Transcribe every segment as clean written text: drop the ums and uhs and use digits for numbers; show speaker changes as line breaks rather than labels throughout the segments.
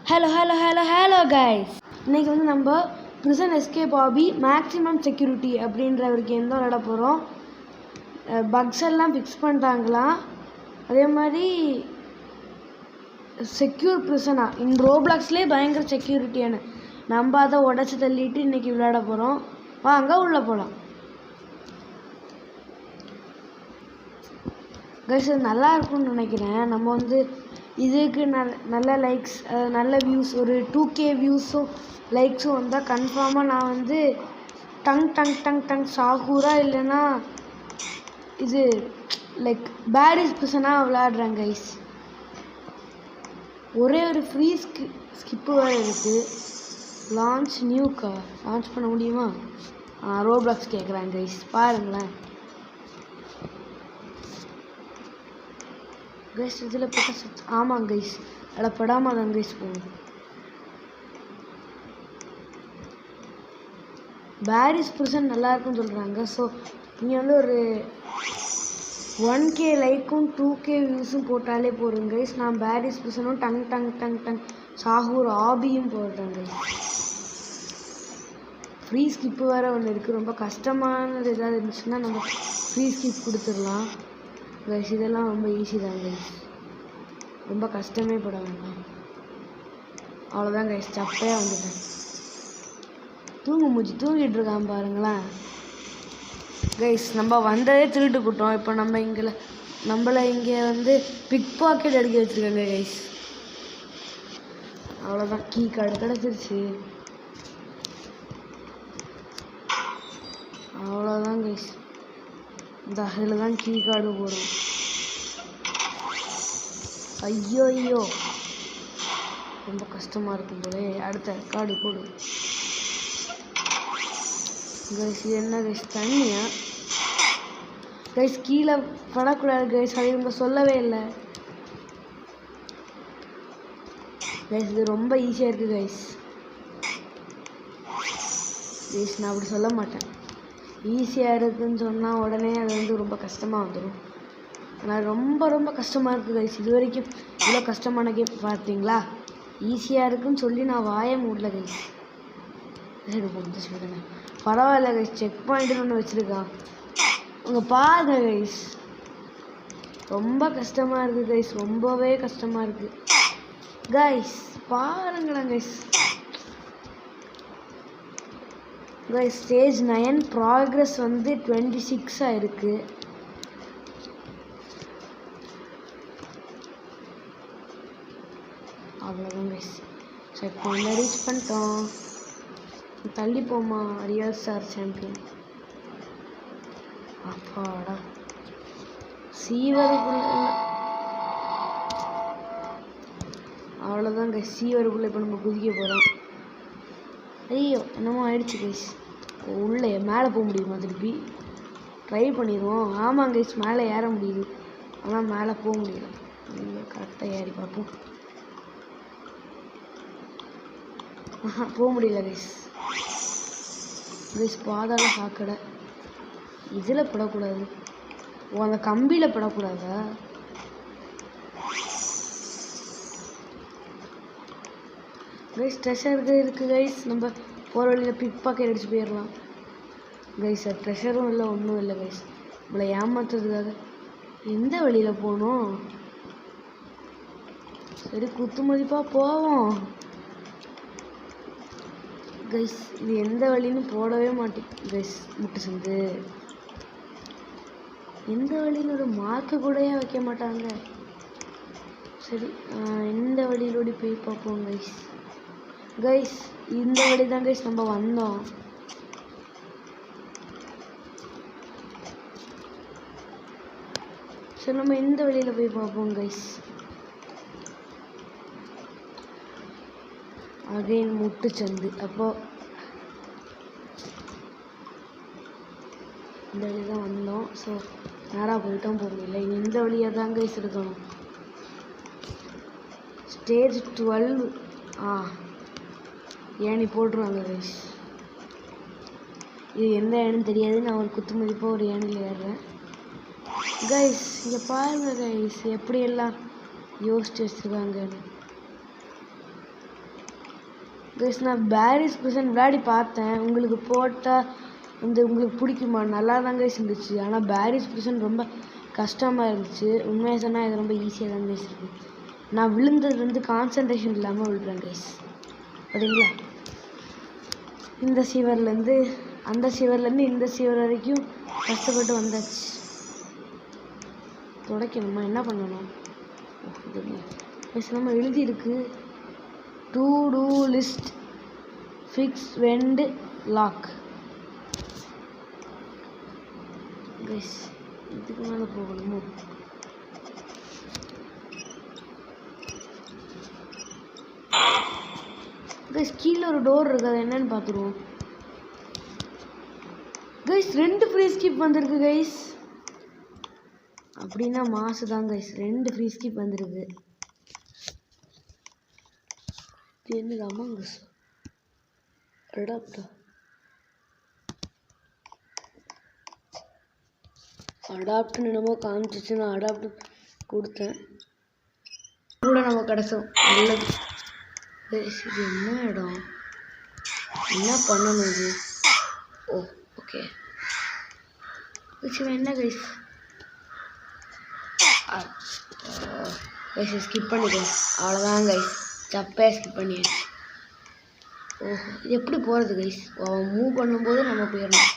Hello guys, இன்றைக்கி வந்து நம்ம prison escape hobby maximum security அப்படின்ற ஒரு கேம் தான் விளையாட போகிறோம். பக்ஸ் எல்லாம் ஃபிக்ஸ் பண்ணிட்டாங்களாம். அதே மாதிரி செக்யூர் ப்ரிசனாக இந்த ரோப்ளாக்ஸ்லேயே பயங்கர செக்யூரிட்டியான நம்ம அதை உடச்சி தள்ளிட்டு இன்றைக்கி விளையாட போகிறோம். வாங்க உள்ளே போகலாம். கைஸ் அது நல்லா இருக்கும்னு நினைக்கிறேன். நம்ம வந்து இதுக்கு நல்ல லைக்ஸ், நல்ல வியூஸ், ஒரு 2K வியூஸும் லைக்ஸும் வந்தால் கன்ஃபார்மாக நான் வந்து டங் சாகூரா இல்லைன்னா இது லைக் பேரிஸ் பிசனாக விளையாடுறேன் கைஸ். ஒரே ஒரு ஃப்ரீ ஸ்கிப்பு வேறு இருக்குது. லான்ச் நியூக்கா லான்ச் பண்ண முடியுமா? ரோப்ளாக்ஸ் கேட்குறேன் கைஸ், பாருங்களேன் கைஸ். இதில் போட்ட ஆமாம் கைஸ், அதில் படாமல் தான் கைஸ் போகணும். பேரிஸ் பிரிசன் நல்லா இருக்குன்னு சொல்கிறாங்க. ஸோ நீங்கள் வந்து ஒரு 1K லைக்கும் 2K வியூஸும் போட்டாலே போடுங்க கைஸ். நான் பேரிஸ் பிரிசனும் டங் சாகூர் ஆபியும் போடுறேன் கைஸ். ஃப்ரீ ஸ்கிப்பு வேறு ஒன்று இருக்குது. ரொம்ப கஷ்டமானது ஏதாவது இருந்துச்சுன்னா நம்ம ஃப்ரீ ஸ்கிப் கொடுத்துடலாம் கைஸ். இதெல்லாம் ரொம்ப ஈஸி தான் கைஸ், ரொம்ப கஷ்டமே பட வேண்டாம். அவ்வளோதான் கைஸ், சப்பையாக வந்துட்டேன். தூங்கிட்டு இருக்கான் பாருங்களேன் கைஸ். நம்ம வந்ததே திருட்டு கூட்டோம். இப்போ நம்மளை இங்கே வந்து பிக் பாக்கெட் அடிக்க வச்சுருக்காங்க கைஸ். அவ்வளோதான், கீ கார்டு கிடச்சிருச்சு. அவ்வளோதான் கைஸ், இந்த அதில் தான் கீ கார்டு போடும். ஐயோ ரொம்ப கஷ்டமாக இருக்கும் போலே. அடுத்த கார்டு போடு கைஸ். இது என்ன கைஸ், தண்ணியா கைஸ்? கீழே படக்கூடாது கைஸ், அது இவங்க சொல்லவே இல்லை கைஸ். இது ரொம்ப ஈஸியாக இருக்குது கைஸ். நான் அப்படி சொல்ல மாட்டேன். ஈஸியாக இருக்குதுன்னு சொன்னால் உடனே அது வந்து ரொம்ப கஷ்டமாக வந்துடும். ஆனால் ரொம்ப கஷ்டமாக இருக்குது கைஸ். இது வரைக்கும் இவ்வளோ கஷ்டமான கேம் பார்த்தீங்களா? ஈஸியாக இருக்குன்னு சொல்லி நான் வாய மூடல கைஸ். சொல்லுங்க, பரவாயில்ல கைஸ். செக் பாயிண்ட்டுன்னு ஒன்று வச்சுருக்கான் உங்கள் பாருங்க கைஸ். ரொம்ப கஷ்டமாக இருக்குது கைஸ், ரொம்பவே கஷ்டமாக இருக்குது கைஸ். பாருங்களேன் கைஸ். கைஸ் ஸ்டேஜ் 9 ப்ராக்ரஸ் வந்து 26 இருக்குது. அவ்வளோதான் கைஸ், செக் பாயிண்ட் ரீச் பண்ணிட்டோம். தள்ளி போமா ரியல் ஸ்டார் சாம்பியன். அப்பாடா, சீவருக்குள்ள அவ்வளோதான் கைஸ். சீவருக்குள்ளே இப்போ நம்ம குதிக்க போகிறோம். ஐயோ என்னமோ ஆயிடுச்சு கைஸ். உள்ளே மேலே போக முடியுமா? திருப்பி ட்ரை பண்ணிடுவோம். ஆமாம் கைஸ், மேலே ஏற முடியுது, ஆனால் மேலே போக முடியல. கரெக்டாக ஏறி பார்ப்போம். போக முடியல கைஸ். பாதாள சாக்கடை. இதில் படக்கூடாது. அந்த கம்பியில் படக்கூடாதா? கைஸ் ட்ரெஷர் இருக்குது கைஸ். நம்ம போகிற வழியில் பிக் பாக்கெட் அடிச்சு போயிடலாம் கைஸ். அது ட்ரெஷரும் இல்லை, ஒன்றும் இல்லை கைஸ். நம்மளை ஏமாத்துறதுக்காக. எந்த வழியில் போகணும்? சரி, குத்து மதிப்பாக போவோம் கைஸ். இது எந்த வழின்னு போடவே மாட்டேன் கைஸ். முட்டு சந்து எந்த வழின்னு ஒரு மார்க்கு கூடயே வைக்க மாட்டாங்க. சரி, இந்த வழியிலோடி போய் பார்ப்போம் கைஸ். கைஸ் இந்த வழி தான் கைஸ் நம்ம வந்தோம். சரி, நம்ம இந்த வழியில் போய் பார்ப்போம் கைஸ். அகைன் முட்டுச்சந்து. அப்போது இந்த வழி தான் வந்தோம். ஸோ நேராக போயிட்டோம், போக முடியல. இனி இந்த வழியாக தான் கைஸ் இருக்கணும். ஸ்டேஜ் 12 ஏணி போட்டுருவாங்க கைஸ். இது எந்த ஏணின்னு தெரியாது. நான் ஒரு குத்து மதிப்பாக ஒரு ஏணியில் ஏறுறேன் கைஸ். இங்கே பாருங்கள் கைஸ், எப்படியெல்லாம் யோசிச்சு வச்சுருக்காங்கன்னு. கைஸ் நான் பேரிஸ் பிரிசன் விளையாடி பார்த்தேன். உங்களுக்கு போட்டால் வந்து உங்களுக்கு பிடிக்குமா? நல்லா தான் கைஸ் இருந்துச்சு. ஆனால் பேரிஸ் பிரிசன் ரொம்ப கஷ்டமாக இருந்துச்சு. உண்மையாக சொன்னால் இது ரொம்ப ஈஸியாக தான் கைஸ் இருக்குது. நான் விழுந்தது வந்து கான்சன்ட்ரேஷன் இல்லாமல் விழுறேன் கைஸ். சரிங்களா? இந்த சிவர்லேருந்து அந்த சிவர்லேருந்து இந்த சிவர் வரைக்கும் கஷ்டப்பட்டு வந்தாச்சு. துடைக்கணுமா? என்ன பண்ணணும்? கைஸ் நம்ம எழுதியிருக்கு to do list fix went lock. Guys இதுக்கு மேலே போகணுமோ? கைஸ் கீழே ஒரு டோர் இருக்குது, அது என்னன்னு பார்த்துருவோம். கைஸ் 2 ஃப்ரீ ஸ்கிப் வந்திருக்கு கைஸ். அப்படின்னா மாசு தான் கைஸ். 2 ஃப்ரீ ஸ்கிப் வந்திருக்கு. இது என்னது? அமாங்கஸ் அடாப்ட்னு என்னமோ காமிச்சிச்சு. நான் அடாப்ட் கொடுத்தேன் கூட நம்ம கிடச்சோம். நல்லது. இது என்ன இடம்? என்ன பண்ணணும் இது? ஓ ஓகே. என்ன கைஸ்? கைஸ் ஸ்கிப் பண்ணிக்கோங்க. அவ்வளோதான் கைஸ், சப்பையாக ஸ்கிப் பண்ணியாச்சு. ஓஹோ, இது எப்படி போகிறது கைஸ்? அவன் மூவ் பண்ணும்போது நம்ம போயிடணும்.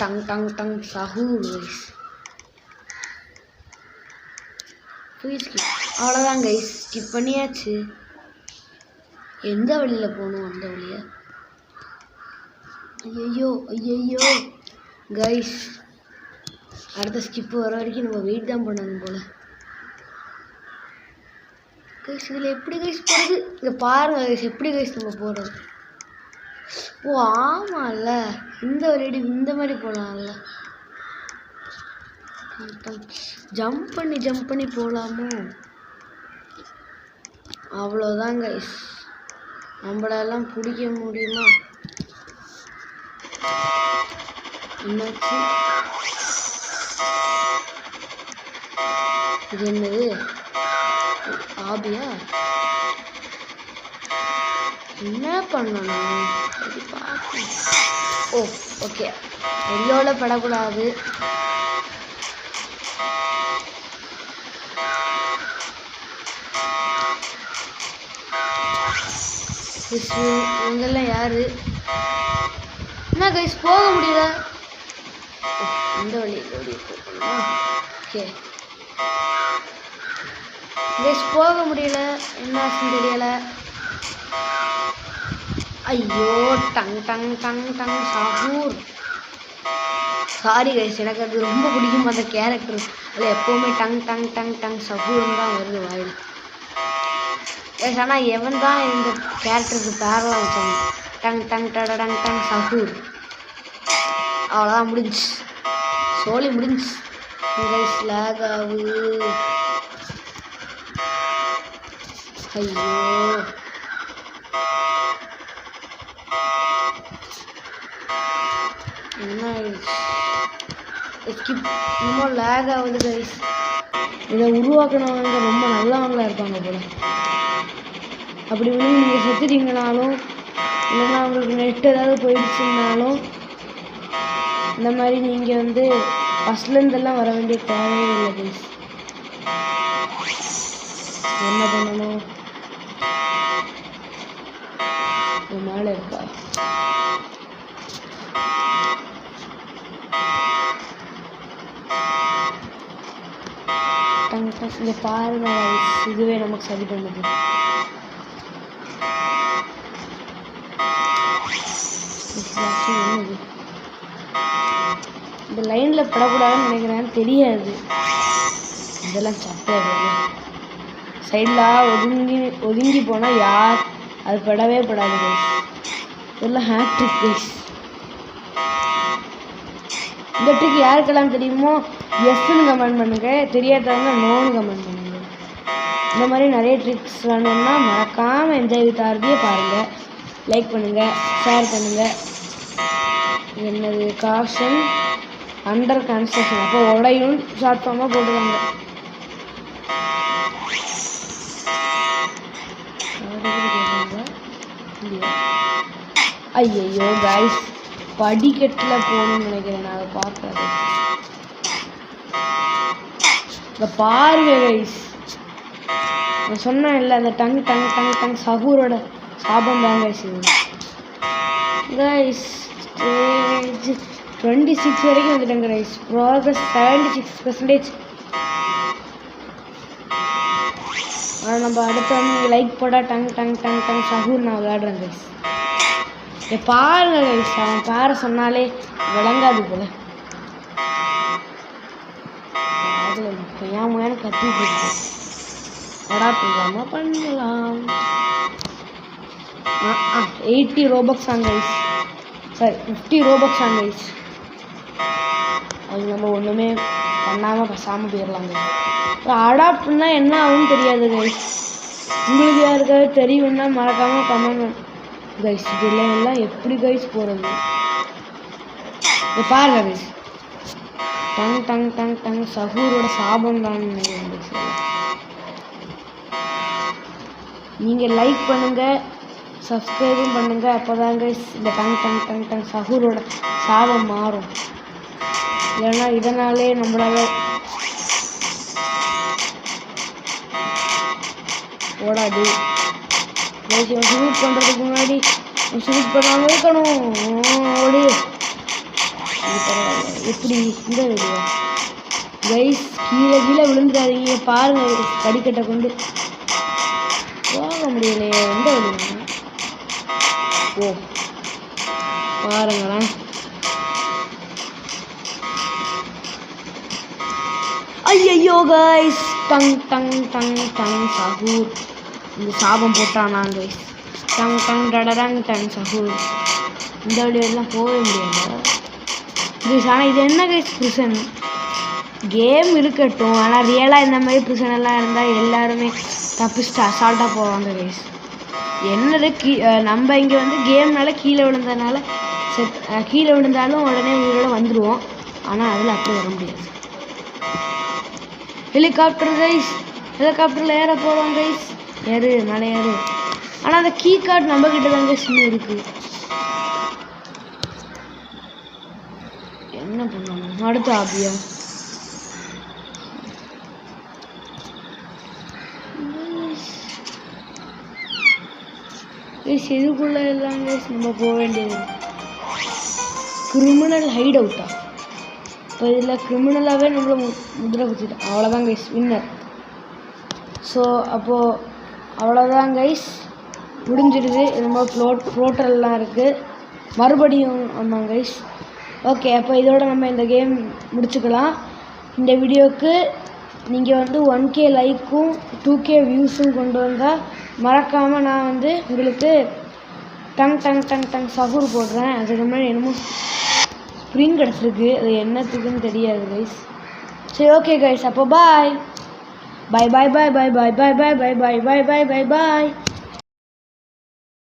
Tung Tung Tung Sahur guys. Skip. அவ்வளோதான் கைஸ், ஸ்கிப் பண்ணியாச்சு. எந்த வழியில் போகணும்? அந்த வழியை. ஐயோ ஐயோ கைஸ், அடுத்த ஸ்கிப்பு வர வரைக்கும் நம்ம வெயிட் தான் பண்ணணும் போல். கைஸ் இதில் எப்படி கைஸ் போகிறது? இங்கே பாருங்கள் கைஸ், எப்படி கைஸ் நம்ம போகிறது? ஓ ஆமாம்ல, இந்த வழி இந்த மாதிரி போகலாம்ல. ஜம்ப் பண்ணி போகலாமோ? அவ்வளோதான் கைஸ், நம்மளெல்லாம் பிடிக்க முடியுமா? என்னாச்சு? இது என்னது? ஆபியா? என்ன பண்ணணும்? ஓ ஓகே, எல்லோவில் படக்கூடாது. இவங்கெல்லாம் யாரு? என்ன கைஸ் போக முடியல? இந்த வழி போகணுமா? ஓகே கைஸ், போக முடியல. என்ன தெரியல. ஐயோ Tung Tung Tung Tung Sahur. Sorry guys, எனக்கு அது ரொம்ப பிடிக்கும் அந்த கேரக்டர். அதில் எப்போவுமே டங் டங் டங் டங் சஹூர்னு தான் வருது வாயில். கைஸ் ஆனால் எவன் தான் இந்த கேரக்டருக்கு பேரெலாம் வச்சாங்க? டங் டங் டட டங் டங் சஹூர். அவ்வளோதான், முடிஞ்சு. சோலி முடிஞ்சு கைஸ். லேக் ஆகுது. ஐயோ என்ன ஆயிடுச்சு? ஸ்கிப். ரொம்ப லேக் ஆகுது கைஸ். இதை உருவாக்குனவங்க ரொம்ப நல்லவங்களா இருப்பாங்க போல. அப்படி வந்து நீங்கள் செத்துட்டீங்கனாலும், இல்லைன்னா உங்களுக்கு நெட் ஏதாவது போயிடுச்சுனாலும், இந்த மாதிரி நீங்கள் வந்து ஃபஸ்ட்லேருந்தெல்லாம் வர வேண்டிய தேவையே இல்லை கைஸ். என்ன பண்ணணும்? மேலே இருக்கா? இங்க பாருங்க, இதுவே நமக்கு சரி பண்ணுது. இந்த லைன்ல படக்கூடாதுன்னு நினைக்கிறேன், தெரியாது. இதெல்லாம் சட்டை சைடில் ஒதுங்கி போனால் யார் அது படவே படாது கைஸ். இதெல்லாம் ஹேட்ரிக் கைஸ். இந்த ட்ரிக் யாருக்கெல்லாம் தெரியுமோ எஸ்ன்னு கமெண்ட் பண்ணுங்க, தெரியாதவங்க நோன்னு கமெண்ட் பண்ணுங்க. இந்த மாதிரி நிறைய ட்ரிக்ஸ் வேணும்னா மறக்காமல் என்ஜாய் வித் ஆர்பியை பாருங்கள். லைக் பண்ணுங்கள், ஷேர் பண்ணுங்கள். என்னது? Caution under construction. அப்போ உடையும் ஷார்ட் ஃபார்மாக போட்டுருவாங்க. இல்லையா? ஐயோ கைஸ், படிக்கட்டில் போகணும்னு நினைக்கிறேன். நான் அதை பார்க்குறேன். இந்த பாருங்க கைஸ், நான் சொன்னேன் இல்லை, அந்த டங் டங் டங் டங் சஹூரோட சாபம் தான் கைஸ் இது. கைஸ் ஸ்டேஜ் 26 வரைக்கும் வந்துட்டாங்க கைஸ். ப்ராக்ரஸ் 76%. ஆனால் நம்ம அடுத்த வந்து லைக் போட்டால் டங் டங் டங் டங் சஹூர் நான் விளையாடுறேன் கைஸ். பாருங்க கைஸ், அவன் பேரை சொன்னாலே விளங்காது போல. ஏன் கத்திட்டு இருக்கு. பண்ணலாம். 80 Robux on guys, sorry 50 Robux on guys. அது நம்ம ஒன்றுமே பண்ணாமல் பேசாமல் போயிடலாம் கைஸ். அடாப்ட்னா என்ன ஆகும்னு தெரியாது கைஸ். உங்களுக்கு யாருக்காவது தெரியும்னா மறக்காமல் கமெண்ட் கைஸ். இதெல்லாம் எல்லாம் எப்படி கைஸ் போகிறது? பாருங்க guys, Tung Tung Tung Tung சஹூரோட சாபம் தான் நினைக்கிறேன். நீங்கள் லைக் பண்ணுங்கள், சப்ஸ்கிரைபும் பண்ணுங்கள். அப்போ தான் கைஸ் இந்த டங் டங் டங் டங் சஹூரோட சாபம் மாறும். ஏன்னா இதனாலே நம்மளால் ஓடாது. ஷூட் பண்ணுறதுக்கு முன்னாடி ஷூட் பண்ணாமல் இருக்கணும். ஓடு. எப்படி இந்த வீடியோ கைஸ், கீழே விழுந்துடாதீங்க. பாருங்கள் படிக்கட்டை கொண்டு போக முடியலையே. எந்த வீடியோ ஓ பாருங்களேன். ஐயோ guys, Tung Tung Tung Tung Sahur இந்த சாபம் போட்டானா கைஸ். டங் டங் டடடங் டங் சஹூர். இந்த வீடியோலாம் போகவே முடியாது கைஸ். ஆனால் இது என்ன கைஸ், ப்ரிசன் கேம் இருக்கட்டும், ஆனால் ரியலாக இந்த மாதிரி ப்ரிசன் எல்லாம் இருந்தால் எல்லாருமே தப்பிச்சுட்டு அசால்ட்டாக போவாங்க கைஸ். என்னது நம்ம இங்கே வந்து கேம்னால கீழே விழுந்ததுனால கீழே விழுந்தாலும் உடனே உயிரோட வந்துடுவோம். ஆனால் அதில் அப்படி வர முடியாது. ஹெலிகாப்டர் கைஸ், ஹெலிகாப்டரில் ஏற போகிறோம் கைஸ். ஏறு, மேலே ஏறு. ஆனால் அந்த கீ கார்டு நம்மக்கிட்ட தான் கைஸ் இன்னும் இருக்குது. என்ன பண்ணணும் அடுத்த ஆபியா? கைஸ் இதுக்குள்ளே எல்லாம் கைஸ் நம்ம போக வேண்டியது. கிரிமினல் ஹைட் அவுட்டா? இப்போ இதில் கிரிமினலாகவே நம்மளை முதிரை குத்திட்டோம். அவ்வளோதான் கைஸ், வின்னர். ஸோ அப்போது அவ்வளோதான் கைஸ், முடிஞ்சிடுது. ரொம்ப ஃப்ளோட்டர்லாம் இருக்குது மறுபடியும். ஆமாம் கைஸ், ஓகே. அப்போ இதோட நம்ம இந்த கேம் முடிச்சுக்கலாம். இந்த வீடியோவுக்கு நீங்கள் வந்து 1K லைக்கும் 2K வியூஸும் கொண்டு வந்தால் மறக்காமல் நான் வந்து உங்களுக்கு டங் டங் டங் டங் சஹூர் போடுறேன். அதுக்கு முன்னாடி என்னமோ ஸ்ப்ரிங் கிடச்சிருக்கு, அது என்னத்துக்குன்னு தெரியாது கைஸ். சரி ஓகே கைஸ், அப்போ பாய் பாய் பாய் பாய் பாய் பாய் பாய் பாய் பாய் பாய் பாய் பாய் பாய் பாய்.